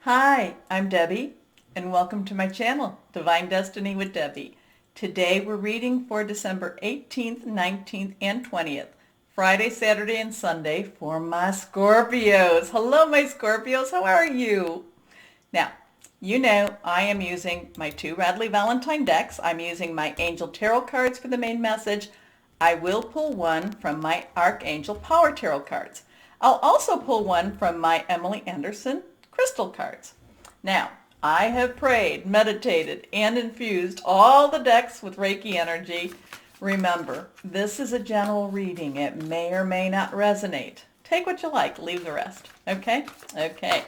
Hi, I'm Debbie, and welcome to my channel, Divine Destiny with Debbie. Today we're reading for December 18th, 19th, and 20th, Friday, Saturday, and Sunday for my Scorpios. Hello, my Scorpios. How are you? Now, you know I am using my two Radley Valentine decks. I'm using my Angel Tarot cards for the main message. I will pull one from my Archangel Power Tarot cards. I'll also pull one from my Emily Anderson crystal cards. Now, I have prayed, meditated, and infused all the decks with Reiki energy. Remember, this is a general reading. It may or may not resonate. Take what you like, leave the rest. Okay? Okay.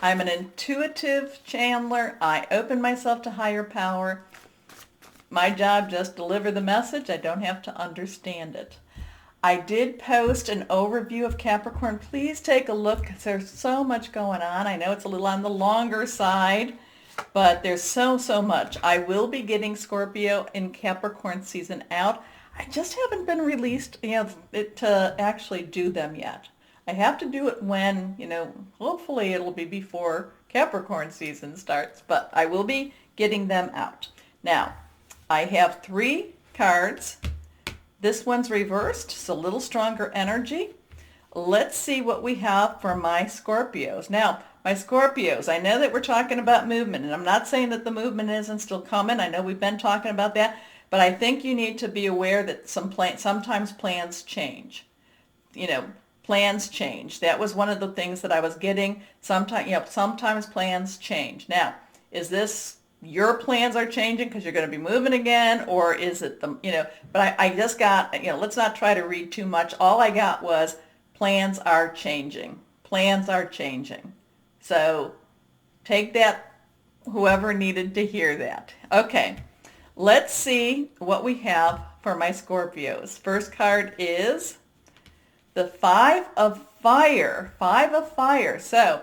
I'm an intuitive channeler. I open myself to higher power. My job, just deliver the message. I don't have to understand it. I did post an overview of Capricorn. Please take a look because there's so much going on. I know it's a little on the longer side, but there's so much. I will be getting Scorpio in Capricorn season out. I just haven't been released, to actually do them yet. I have to do it when, hopefully it'll be before Capricorn season starts, but I will be getting them out. Now, I have 3 cards. This one's reversed, so a little stronger energy. Let's see what we have for my Scorpios. Now, my Scorpios, I know that we're talking about movement, and I'm not saying that the movement isn't still coming. I know we've been talking about that, but I think you need to be aware that sometimes plans change. Plans change. That was one of the things that I was getting. Sometimes plans change. Now, is this your plans are changing because you're going to be moving again, or is it but I just got, let's not try to read too much. All I got was plans are changing. Plans are changing. So take that, whoever needed to hear that. Okay, let's see what we have for my Scorpios. First card is the 5 of Fire. 5 of Fire. So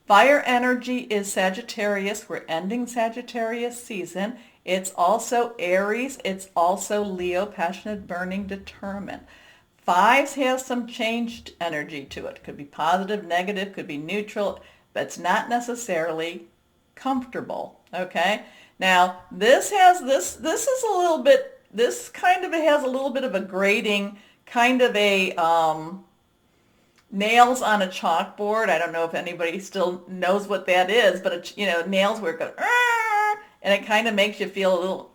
fire energy is Sagittarius. We're ending Sagittarius season. It's also Aries. It's also Leo, passionate, burning, determined. 5s have some changed energy to it. Could be positive, negative, could be neutral, but it's not necessarily comfortable. Okay? Now, this is a little bit, this kind of has a little bit of a grading, kind of a nails on a chalkboard. I don't know if anybody still knows what that is, but nails where it goes, and it kind of makes you feel a little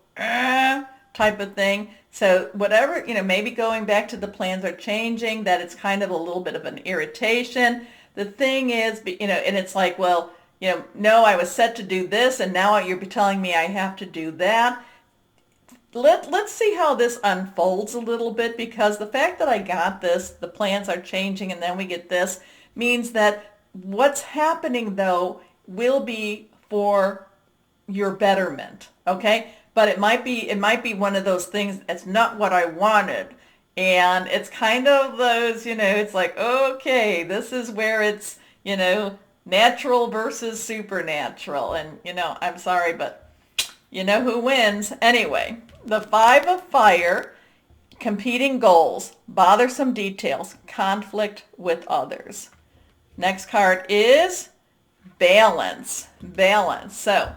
type of thing. So whatever, maybe going back to the plans are changing, that it's kind of a little bit of an irritation. The thing is, and it's like, well, no, I was set to do this, and now you're telling me I have to do that. Let's see how this unfolds a little bit, because the fact that I got this, the plans are changing, and then we get this, means that what's happening, though, will be for your betterment, okay? But it might be one of those things that's not what I wanted. And it's kind of those, it's like, okay, this is where it's, natural versus supernatural. And, I'm sorry, but you know who wins. Anyway, the 5 of Fire, competing goals, bothersome details, conflict with others. Next card is Balance. Balance. So,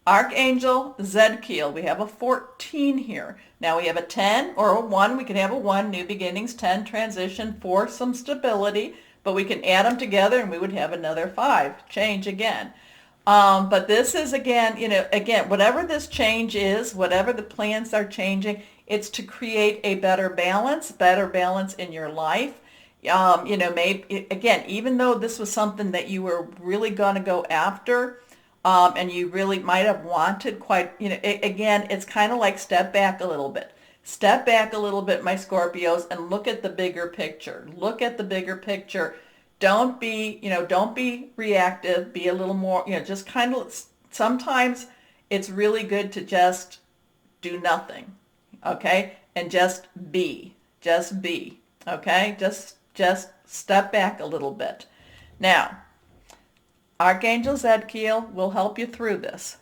Archangel Zedkiel, we have a 14 here. Now we have a 10 or a 1. We can have a 1, new beginnings, 10, transition, 4, some stability, but we can add them together and we would have another 5, change again. But this is, again, whatever this change is, whatever the plans are changing, it's to create a better balance in your life. Maybe, again, even though this was something that you were really going to go after, and you really might have wanted quite, again, it's kind of like step back a little bit. Step back a little bit, my Scorpios, and look at the bigger picture. Look at the bigger picture. Don't be reactive. Be a little more, just kind of, sometimes it's really good to just do nothing, okay? And just be, okay? Just step back a little bit. Now, Archangel Zedkiel will help you through this.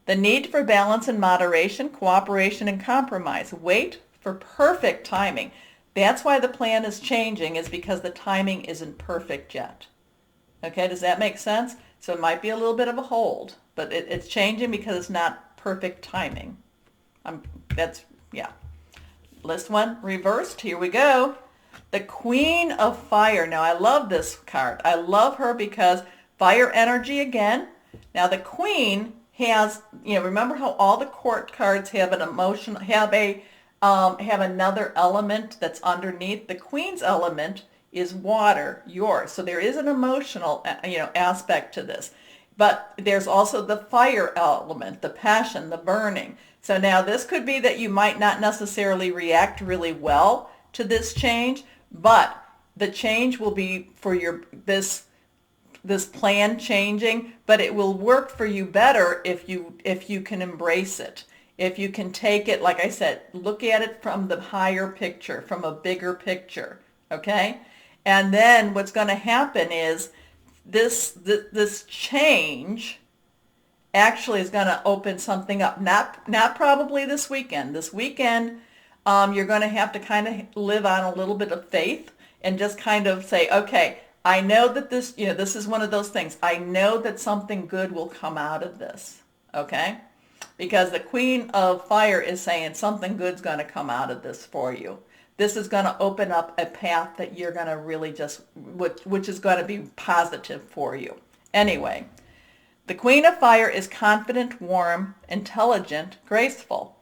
The need for balance and moderation, cooperation and compromise. Wait for perfect timing. That's why the plan is changing, is because the timing isn't perfect yet. Okay, does that make sense? So it might be a little bit of a hold, but it's changing because it's not perfect timing. That's, yeah. List one, reversed. Here we go. The Queen of Fire. Now, I love this card. I love her because fire energy again. Now, the Queen has, remember how all the court cards have an emotion, have another element that's underneath. The Queen's element is water, yours. So there is an emotional, aspect to this. But there's also the fire element, the passion, the burning. So now this could be that you might not necessarily react really well to this change, but the change will be for this plan changing, but it will work for you better if you can embrace it. If you can take it, like I said, look at it from the higher picture, from a bigger picture, okay? And then what's going to happen is this change actually is going to open something up. Not probably this weekend. This weekend, you're going to have to kind of live on a little bit of faith and just kind of say, okay, I know that this is one of those things. I know that something good will come out of this, okay? Because the Queen of Fire is saying something good's going to come out of this for you. This is going to open up a path that you're going to really which is going to be positive for you. Anyway, the Queen of Fire is confident, warm, intelligent, graceful.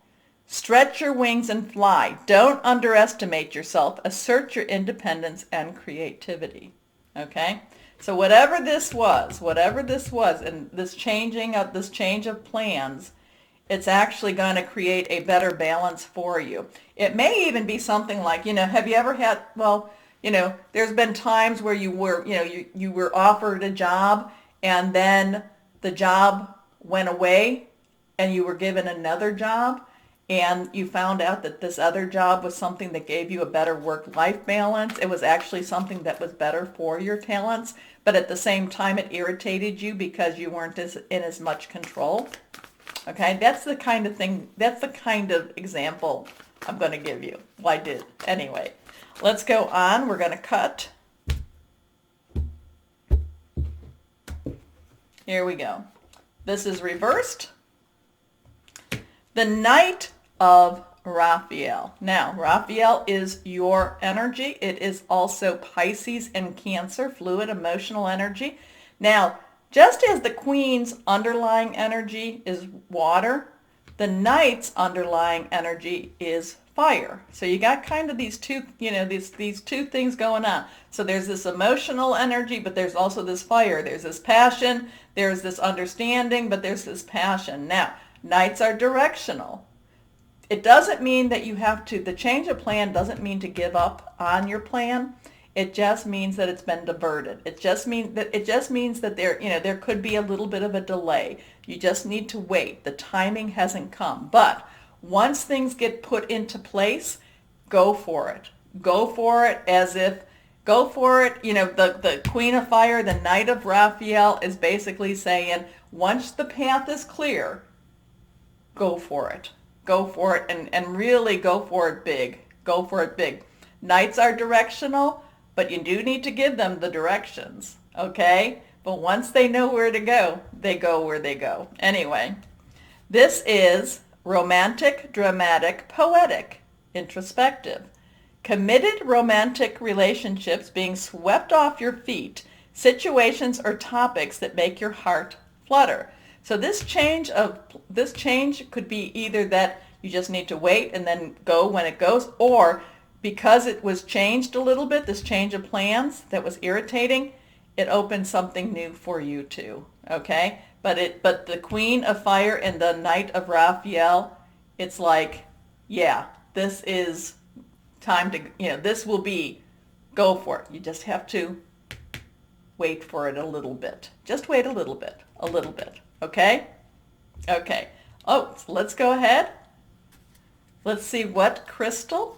Stretch your wings and fly. Don't underestimate yourself. Assert your independence and creativity. Okay? So whatever this was, and this change of plans, it's actually going to create a better balance for you. It may even be something like, have you ever had, there's been times where you were offered a job and then the job went away and you were given another job and you found out that this other job was something that gave you a better work-life balance. It was actually something that was better for your talents, but at the same time it irritated you because you weren't in as much control. Okay, that's the kind of example I'm going to give you. Well, I did. Anyway, let's go on. We're going to cut. Here we go. This is reversed. The Knight of Raphael. Now, Raphael is your energy. It is also Pisces and Cancer, fluid, emotional energy. Now, just as the Queen's underlying energy is water, the Knight's underlying energy is fire. So you got kind of these two, these two things going on. So there's this emotional energy, but there's also this fire. There's this passion, there's this understanding, but there's this passion. Now, Knights are directional. It doesn't mean that the change of plan doesn't mean to give up on your plan. It just means that it's been diverted. It just means that there could be a little bit of a delay. You just need to wait. The timing hasn't come. But once things get put into place, go for it. Go for it the Queen of Fire, the Knight of Raphael is basically saying, once the path is clear, go for it. Go for it and really go for it big. Go for it big. Knights are directional, but you do need to give them the directions, okay? But once they know where to go, they go where they go. Anyway, this is romantic, dramatic, poetic, introspective. Committed romantic relationships being swept off your feet, situations or topics that make your heart flutter. So this change could be either that you just need to wait and then go when it goes, or because it was changed a little bit, this change of plans that was irritating, it opened something new for you too, okay? But the Queen of Fire and the Knight of Raphael, it's like, yeah, this is time to, this will be, go for it. You just have to wait for it a little bit. Just wait a little bit, okay? Okay. Oh, so let's go ahead. Let's see what crystal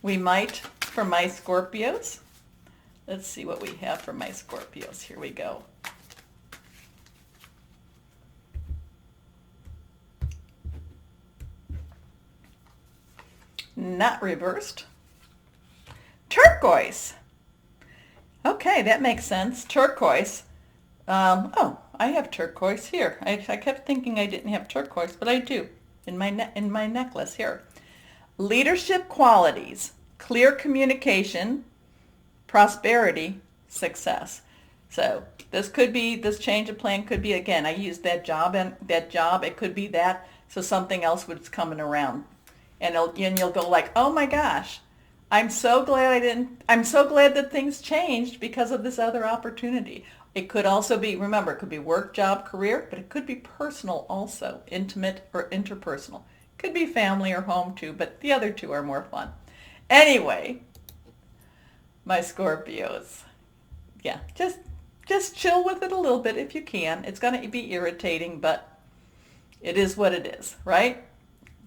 we might for my Scorpios. Let's see what we have for my Scorpios. Here we go. Not reversed. Turquoise. Okay, that makes sense. Turquoise. Oh, I have turquoise here. I kept thinking I didn't have turquoise, but I do in my necklace here. Leadership qualities, clear communication, prosperity, success. So this change of plan could be, again, I used that job and that job. It could be that, so something else was coming around. And you'll go like, oh my gosh, I'm so glad that things changed because of this other opportunity. It could also be, remember, it could be work, job, career, but it could be personal also, intimate or interpersonal. Could be family or home too, but the other two are more fun. Anyway, my Scorpios. Yeah, just chill with it a little bit if you can. It's going to be irritating, but it is what it is, right?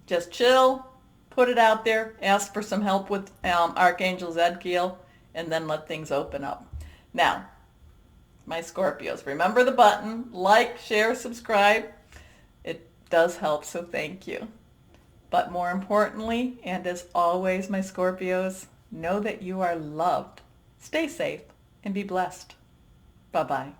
Just chill, put it out there, ask for some help with Archangel Zadkiel, and then let things open up. Now, my Scorpios, remember the button, like, share, subscribe. It does help, so thank you. But more importantly, and as always, my Scorpios, know that you are loved. Stay safe and be blessed. Bye-bye.